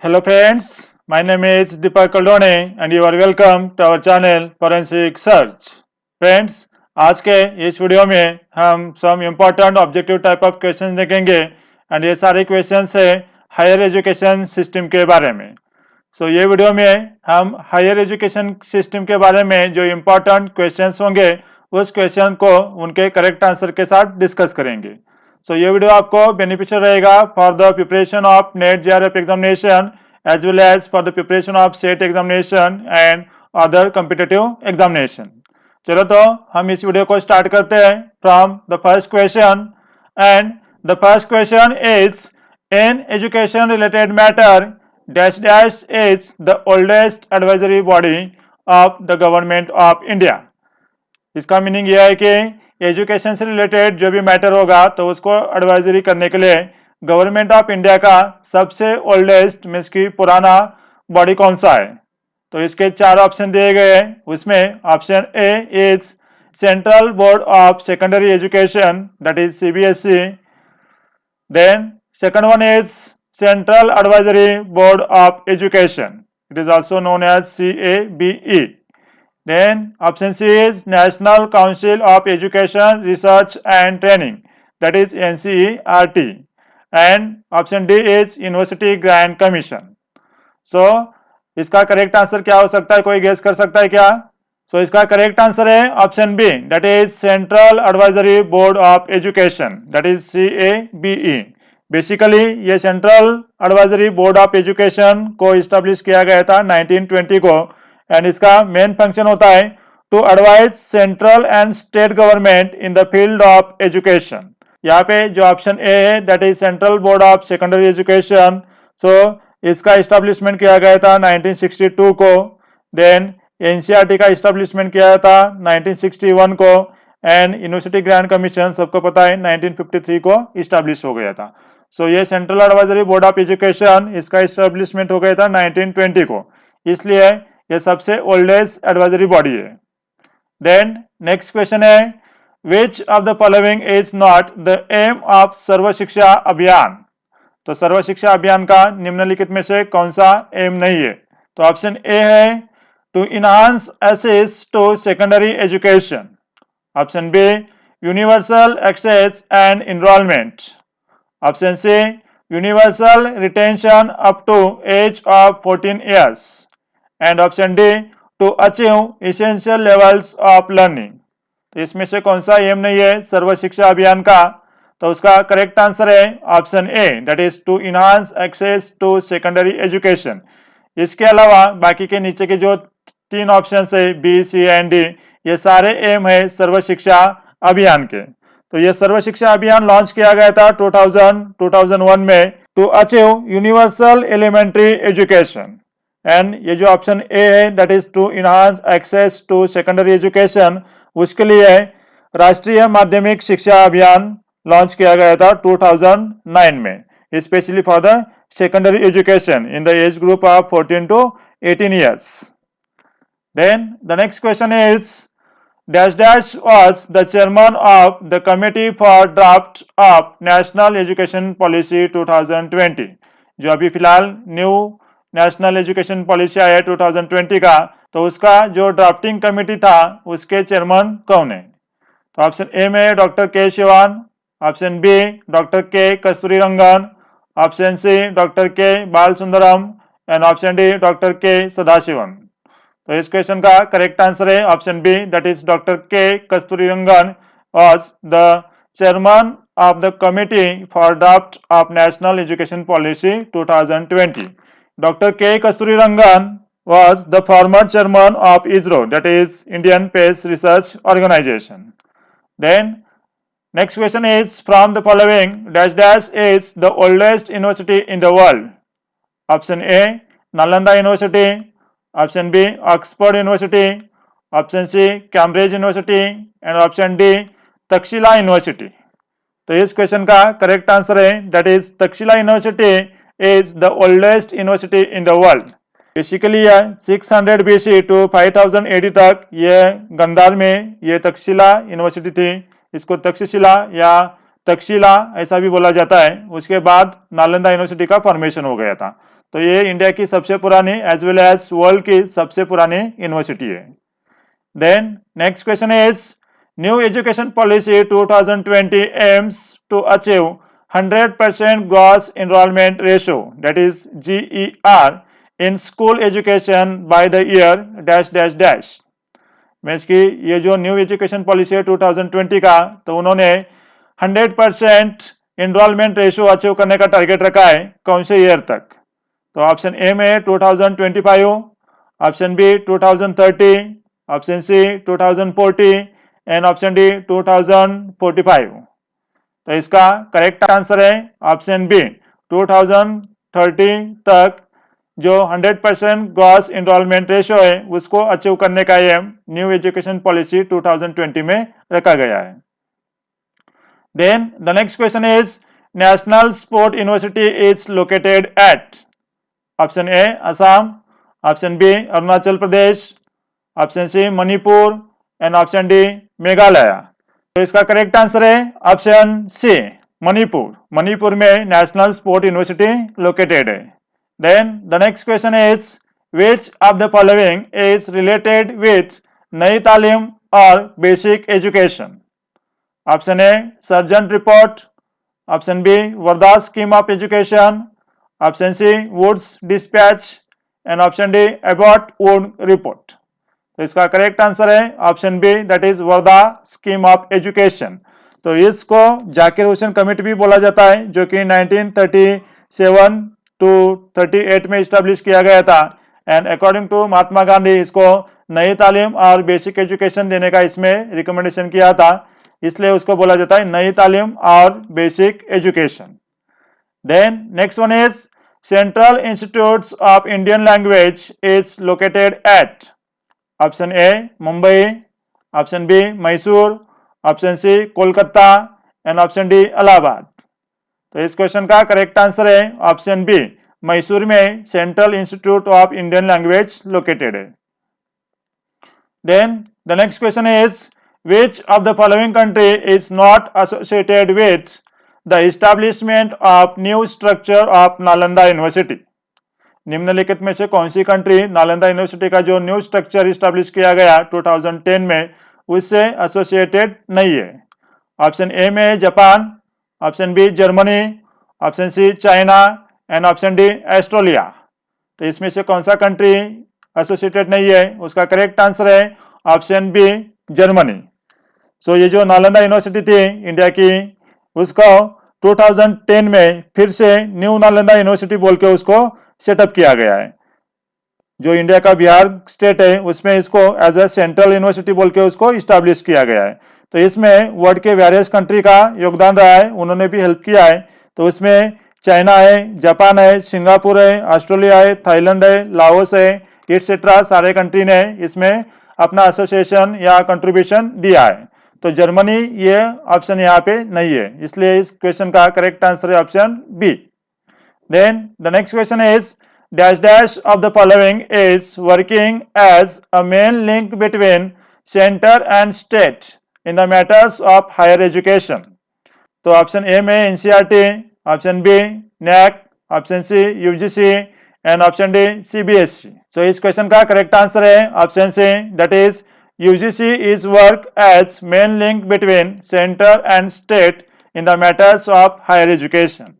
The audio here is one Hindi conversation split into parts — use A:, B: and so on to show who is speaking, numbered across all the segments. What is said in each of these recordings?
A: Hello friends, my name is Deepak Kaldone and you are welcome to our channel Forensic Search. Friends, आज के इस वीडियो में हम some important objective type of questions देखेंगे and ये सारे questions है हायर एजुकेशन सिस्टम के बारे में. ये वीडियो में हम हायर एजुकेशन सिस्टम के बारे में जो इम्पोर्टेंट क्वेश्चंस होंगे उस क्वेश्चन को उनके करेक्ट आंसर के साथ डिस्कस करेंगे. ये वीडियो आपको बेनिफिशियल रहेगा for the preparation of NET JRF examination as well as for the preparation of SET examination and other competitive examination. चलो तो हम इस वीडियो को स्टार्ट करते हैं from the first question. And the first question is in education related matter dash dash is the oldest advisory body of the government of India. इसका मीनिंग यह है कि एजुकेशन से रिलेटेड जो भी मैटर होगा तो उसको एडवाइजरी करने के लिए गवर्नमेंट ऑफ इंडिया का सबसे ओल्डेस्ट मीन्स की पुराना बॉडी कौन सा है. तो इसके चार ऑप्शन दिए गए हैं. उसमें option A is central board of secondary education that is CBSE. Then second one is Central Advisory Board of Education. It is also known as CABE. Then option C is National Council of Education, Research and Training. That is NCERT. And option D is University Grant Commission. इसका करेक्ट आंसर क्या हो सकता है, कोई गेस कर सकता है क्या? इसका करेक्ट आंसर है option B that is central advisory board of education that is CABE. Basically ये central advisory board of education को इस्टेब्लिश किया गया था 1920 को. एंड इसका मेन फंक्शन होता है to advise central and state government in the field of education. यहाँ पे जो ऑप्शन ए है that is central board of secondary education. इसका इस्टेब्लिशमेंट किया गया था 1962 को. देन NCERT का इस्टेब्लिशमेंट किया था 1961 को. एंड यूनिवर्सिटी ग्रांट कमीशन सबको पता है 1953 को इस्टेब्लिश हो गया था. ये central advisory board of education इसका इस्टेब्लिशमेंट हो गया था 1920 को, इसलिए ये सबसे ओल्डेस्ट एडवाइजरी बॉडी है. देन नेक्स्ट क्वेश्चन है which of the following is not the aim of Sarva Shiksha Abhiyan. तो सर्व शिक्षा अभियान का निम्नलिखित में से कौन सा एम नहीं है? तो ऑप्शन ए है to enhance access to secondary education. Option B universal access and enrollment. Option C universal retention up to age of 14 years. And option D to achieve essential levels of learning. तो इसमें से कौन सा एम नहीं है सर्व शिक्षा अभियान का? तो उसका करेक्ट आंसर है option A that is to enhance access to secondary education. इसके अलावा बाकी के नीचे के जो तीन ऑप्शन है बी सी एंड डी ये सारे एम है सर्व शिक्षा अभियान के. तो ये सर्व शिक्षा अभियान लॉन्च किया गया था 2001 में to achieve universal elementary education. And ये जो ऑप्शन ए है that is to enhance access to secondary education उसके लिए राष्ट्रीय माध्यमिक शिक्षा अभियान लॉन्च किया गया था 2009 में specially for the secondary education in the age group of 14 to 18 years. Then the next question is dash dash was the chairman of the committee for draft of National Education Policy 2020. जो अभी फिलहाल न्यू नेशनल एजुकेशन पॉलिसी आया 2020 का, तो उसका जो ड्राफ्टिंग कमेटी था उसके चेयरमैन कौन है? तो ऑप्शन ए में डॉक्टर के Shivan. Option B doctor K Kasturirangan. Option C doctor K Balasundaram. And option D doctor K Sadasivan. तो इस क्वेश्चन का करेक्ट आंसर है option B that is doctor K Kasturirangan was the chairman of the committee for draft of national education policy 2020. Doctor K Kasturirangan was the former chairman of ISRO that is Indian space research organisation. Then next question is from the following dash dash is the oldest university in the world. Option A Nalanda university. Option B Oxford university. Option C Cambridge university. And option D Taxila university. तो इस क्वेश्चन का करेक्ट आंसर है that is Taxila university is the oldest university in the world. Basically यह 600 BC टू 5000 AD तक ये गंधार में ये तक्षशिला यूनिवर्सिटी थी. इसको तक्षशिला या तक्षशिला ऐसा भी बोला जाता है. उसके बाद नालंदा यूनिवर्सिटी का फॉर्मेशन हो गया था. तो ये इंडिया की सबसे पुरानी एज वेल एज वर्ल्ड की सबसे पुरानी यूनिवर्सिटी है। Then next question is new education policy 2020 aims to achieve 100% gross enrollment ratio, that is GER, in school education by the year dash dash dash। Means की ये जो न्यू एजुकेशन पॉलिसी है 2020 का, तो उन्होंने 100% इनरोलमेंट रेशियो अचीव करने का टारगेट रखा है कौन से ईयर तक। तो ऑप्शन ए में 2025, option B 2030, option C 2040 and option D 2045। तो इसका करेक्ट आंसर है ऑप्शन बी 2030 तक जो 100% ग्रॉस एनरोलमेंट रेशियो है उसको अचीव करने का एम न्यू एजुकेशन पॉलिसी 2020 में रखा गया है। Then the next question is national sport university is located at. Option A Assam, option B Arunachal Pradesh, option C Manipur and option D Meghalaya. तो इसका करेक्ट आंसर है ऑप्शन सी मणिपुर। मणिपुर में नेशनल स्पोर्ट यूनिवर्सिटी लोकेटेड है। Then the next question is which of the following is related with नई तालीम और basic education? Option A Sargent report, option B Wardha scheme of education, option C Woods dispatch and option D Abbott Wood report। तो इसका करेक्ट आंसर है option B that is Wardha scheme of education. तो इसको जाकिर हुसैन कमेटी भी बोला जाता है जो कि 1937 टू 38 में इस्टेब्लिश किया गया था and according to Mahatma Gandhi इसको नई तालीम और बेसिक एजुकेशन देने का इसमें रिकमेंडेशन किया था, इसलिए उसको बोला जाता है नई तालीम और basic education. Then next one is central institutes of Indian language is located at. Option A Mumbai, option B Mysore, option C Kolkata and option D Allahabad. तो इस क्वेश्चन का करेक्ट आंसर है ऑप्शन बी मैसूर में central institute of Indian language located है। Then the next question is which of the following country is not associated with the establishment of new structure of Nalanda university. निम्नलिखित में से कौन सी कंट्री नालंदा यूनिवर्सिटी का जो न्यू स्ट्रक्चर एस्टैब्लिश किया गया 2010 में उससे एसोसिएटेड नहीं है। ऑप्शन ए में Japan, option B Germany, option C China and option D Australia. तो इसमें से कौन सा कंट्री एसोसिएटेड नहीं है, उसका करेक्ट आंसर है ऑप्शन बी जर्मनी। सो ये जो नालंदा यूनिवर्सिटी थी इंडिया की उसको 2010 में फिर से न्यू नालंदा यूनिवर्सिटी बोल के उसको सेटअप किया गया है। जो इंडिया का बिहार स्टेट है उसमें इसको एज ए सेंट्रल यूनिवर्सिटी बोल के उसको इस्टेब्लिश किया गया है। तो इसमें वर्ल्ड के वेरियस कंट्री का योगदान रहा है, उन्होंने भी हेल्प किया है। तो उसमें चाइना है, जापान है, सिंगापुर है, ऑस्ट्रेलिया है, थाईलैंड है, लाओस है, एटसेट्रा सारे कंट्री ने इसमें अपना एसोसिएशन या कंट्रीब्यूशन दिया है। तो जर्मनी ये ऑप्शन यहाँ पे नहीं है, इसलिए इस क्वेश्चन का करेक्ट आंसर है option B. Then the next question is dash dash of the following is working as a main link between center and state in the matters of higher education। तो ऑप्शन ए में NCERT, option B NAAC, option C UGC and option D CBSE. तो इस क्वेश्चन का करेक्ट आंसर है option C that is UGC is work as main link between centre and state in the matters of higher education.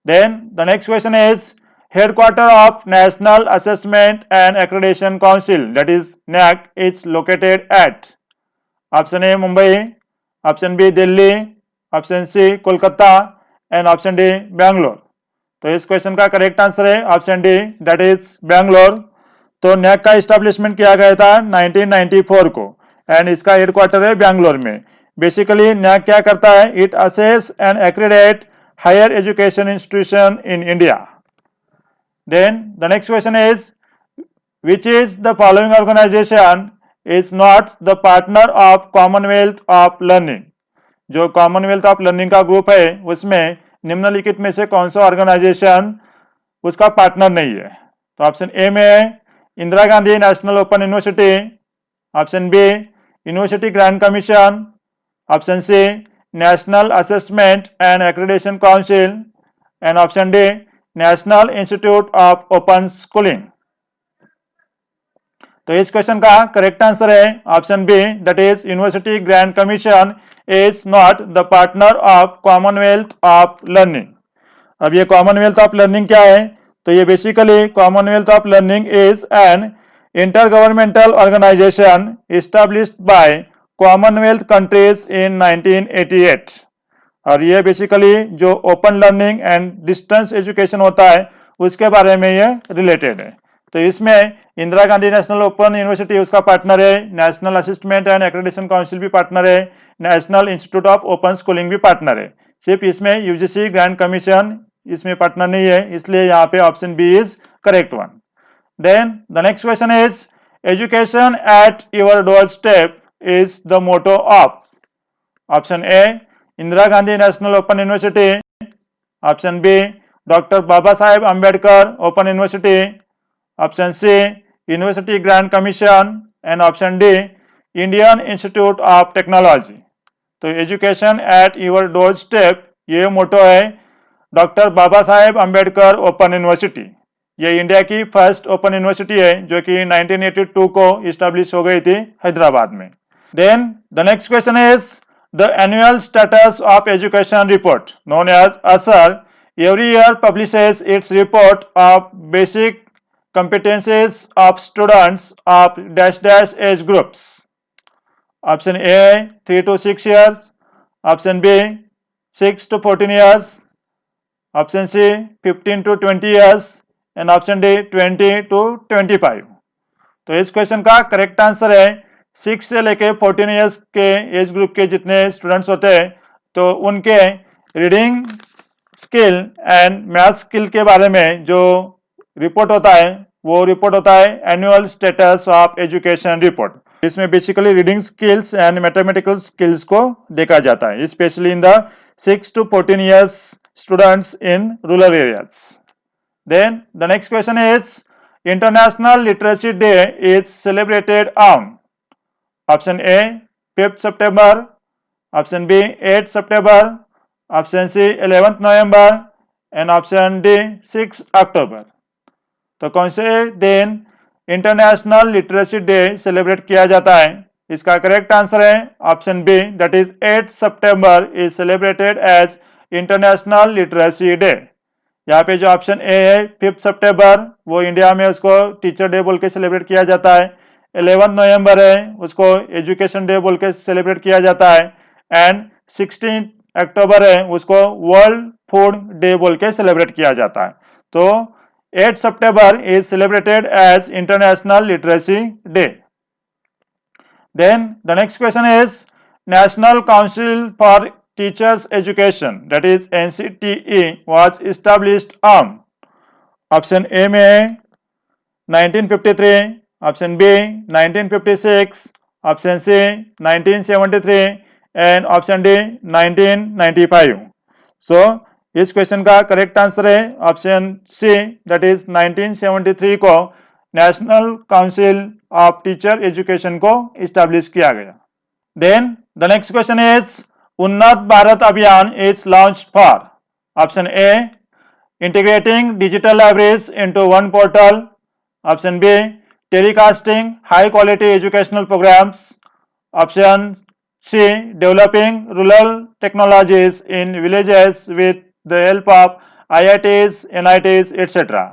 A: Then the next question is headquarter of National Assessment and Accreditation Council that is NAAC is located at। Option A Mumbai, option B Delhi, option C Kolkata and option D Bangalore. तो इस क्वेश्चन का करेक्ट आंसर है option D that is Bangalore. तो NAAC का इस्टेब्लिशमेंट किया गया था 1994 को एंड इसका हेडक्वार्टर है बेंगलोर में। बेसिकली NAAC क्या करता है, it assess and accredit higher education institution in India. Then the next question is which is the following organization is not the partner of Commonwealth of Learning। जो Commonwealth of Learning का ग्रुप है उसमें निम्नलिखित में से कौन सा ऑर्गेनाइजेशन उसका पार्टनर नहीं है। तो ऑप्शन ए में है Indira Gandhi national open university, option B university grant commission, option C national assessment and accreditation council and option D national institute of open schooling. तो इस क्वेश्चन का करेक्ट आंसर है option B, that is university grant commission is not the partner of commonwealth of learning. अब ये कॉमनवेल्थ ऑफ लर्निंग क्या है? तो ये basically commonwealth of learning is an intergovernmental organisation established bye Commonwealth countries in 1988। और ये बेसिकली जो open learning and distance education होता है उसके बारे में ये रिलेटेड है। तो इसमें Indira Gandhi national open university उसका पार्टनर है, national assessment and accreditation council भी पार्टनर है, national institute of open schooling भी पार्टनर है। सिर्फ इसमें यूजीसी ग्रांट कमीशन इसमें पार्टनर नहीं है, इसलिए यहाँ पे option B is correct one. Then the next question is education at your door step is the motto of. Option A Indira Gandhi national open university, option B doctor Baba Saheb Ambedkar open university, option C university grant commission and option D Indian institute of technology. तो education at your door step ये मोटो है doctor Baba Saheb Ambedkar open university. ये इंडिया की फर्स्ट ओपन यूनिवर्सिटी है जो कि 1982 को इस्टेब्लिश हो गई थी हैदराबाद में। Then the next question is the annual status of education report known as ASER every year publishes its report of basic competencies of students of dash dash age groups. Option A 3 to 6 years, option B 6 to 14 years, option C 15 to 20 years and option D 20 to 25. तो इस क्वेश्चन का करेक्ट आंसर है 6 से लेके 14 ईयर्स के एज ग्रुप के जितने स्टूडेंट्स होते हैं तो उनके reading skill and math skill के बारे में जो रिपोर्ट होता है वो रिपोर्ट होता है annual status of education report. इसमें basically reading skills and mathematical skills को देखा जाता है, specially in the 6 to 14 years students in rural areas. Then the next question is international literacy day is celebrated on. Option A 5 सितंबर, ऑप्शन बी 8 सितंबर, ऑप्शन सी 11 नवंबर एंड ऑप्शन डी 6 अक्टूबर। तो कौन से दिन इंटरनेशनल लिटरेसी डे सेलिब्रेट किया जाता है? इसका करेक्ट आंसर है option B, that is 8 September is celebrated as international literacy day. यहाँ पे जो ऑप्शन ए है 5 सितंबर वो इंडिया में उसको टीचर डे बोल के सेलिब्रेट किया जाता है, 11 नवंबर है उसको एजुकेशन डे बोल के सेलिब्रेट किया जाता है एंड 16 अक्टूबर है उसको वर्ल्ड फूड डे बोल के सेलिब्रेट किया जाता है। तो 8 September is celebrated as international literacy day. Then the next question is national council for teachers education that is NCTE was established on. Option A में 1953, option B 1956, option C 1973 and option D 1995। So इस क्वेश्चन का करेक्ट आंसर है ऑप्शन सी, दैट इज 1973 को national council of teacher education को इस्टेब्लिश किया गया। Then the next question is Unnat Bharat अभियान is launched for. Option A integrating digital libraries into one portal, option B telecasting high quality educational programmes, option C. Developing rural technologies in villages with the help of IITs, NITs, etc.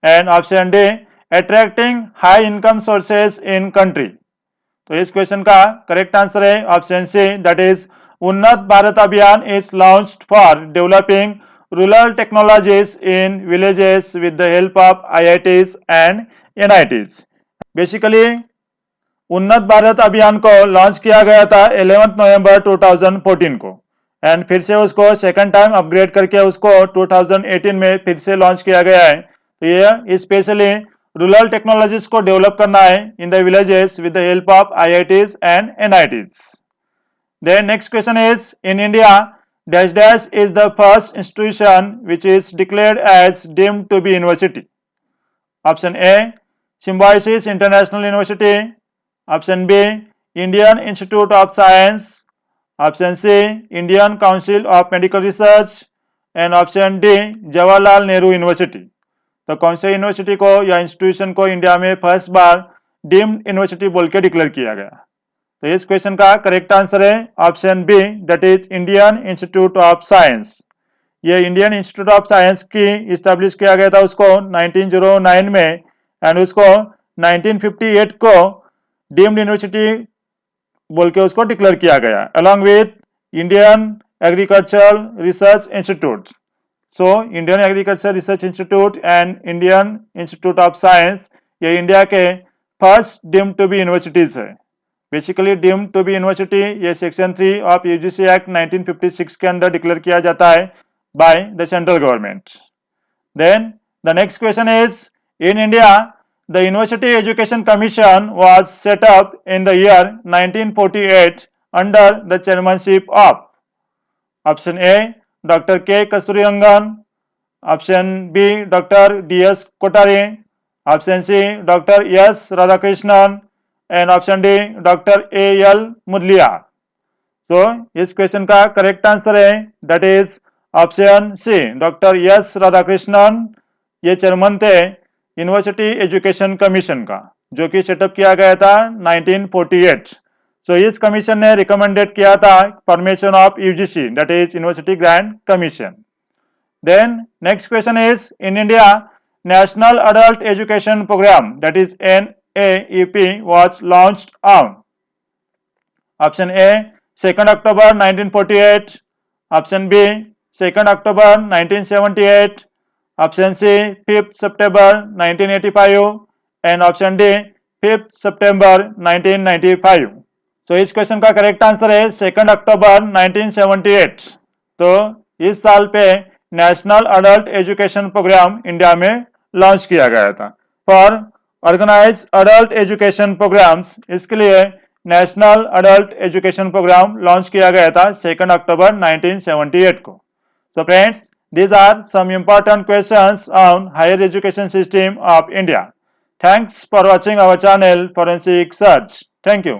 A: And option D. Attracting high income sources in country. तो इस क्वेश्चन का करेक्ट आंसर है option C, that is Unnat Bharat अभियान is launched for developing rural technologies in villages with the help of IITs and NITs। Basically उन्नत भारत अभियान को लॉन्च किया गया था 11 नवंबर 2014 को एंड फिर से उसको सेकंड टाइम अपग्रेड करके उसको 2018 में फिर से लॉन्च किया गया है। तो ये स्पेशली रूरल टेक्नोलॉजीज को डेवलप करना है in the villages with the help of IITs and NITs। Then next question is in India dash dash is the first institution which is declared as deemed to be university. Option A Symbiosis international university, option B Indian institute of science, option C Indian council of medical research and option D Jawaharlal Nehru university. तो कौन से यूनिवर्सिटी को या इंस्टीट्यूशन को इंडिया में फर्स्ट बार डीम्ड यूनिवर्सिटी बोल के डिक्लेयर किया गया? तो इस क्वेश्चन का करेक्ट आंसर है option B, that is Indian institute of science. ये इंडियन इंस्टीट्यूट ऑफ साइंस की इस्टेब्लिश किया गया था उसको 1909 में, एंड उसको 1958 को डीम्ड यूनिवर्सिटी बोल के उसको डिक्लेयर किया गया, along with Indian agricultural research institute. So Indian agriculture research institute and Indian institute of science ये इंडिया के first deemed to be universities है। Basically deemed to be university ये सेक्शन 3 ऑफ यूजीसी एक्ट 1956 के अंदर डिक्लेयर किया जाता है by the central government. Then the next question is, in India the University Education Commission was set up in the year 1948 under the chairmanship of option A Dr. K. Kasturirangan, option B Dr. D.S. Kotari, option C Dr. S. Radhakrishnan and option D Dr. A.L. Mudliar. So इस क्वेश्चन का करेक्ट आंसर है that is option C, doctor S Radhakrishnan. ये चेयरमैन थे यूनिवर्सिटी एजुकेशन कमीशन का, जो कि सेटअप किया गया था 1948। सो इस कमीशन ने रिकमेंडेड किया था formation of UGC, that is university grant commission. Then next question is, in India national adult education programme that is NAEP was launched on option A 2nd October 1948, option B 2nd October 1978, option C 5th September 1985 and option D 5th September 1995। तो इस क्वेश्चन का करेक्ट आंसर है 2nd अक्टूबर 1978। तो इस साल पे national adult education programme India में लॉन्च किया गया था। For organise adult education programmes, इसके लिए national adult education programme launch किया गया था 2nd अक्टूबर 1978 को। So friends, these are some important questions on higher education system of India. Thanks for watching our channel Forensic Search. Thank you.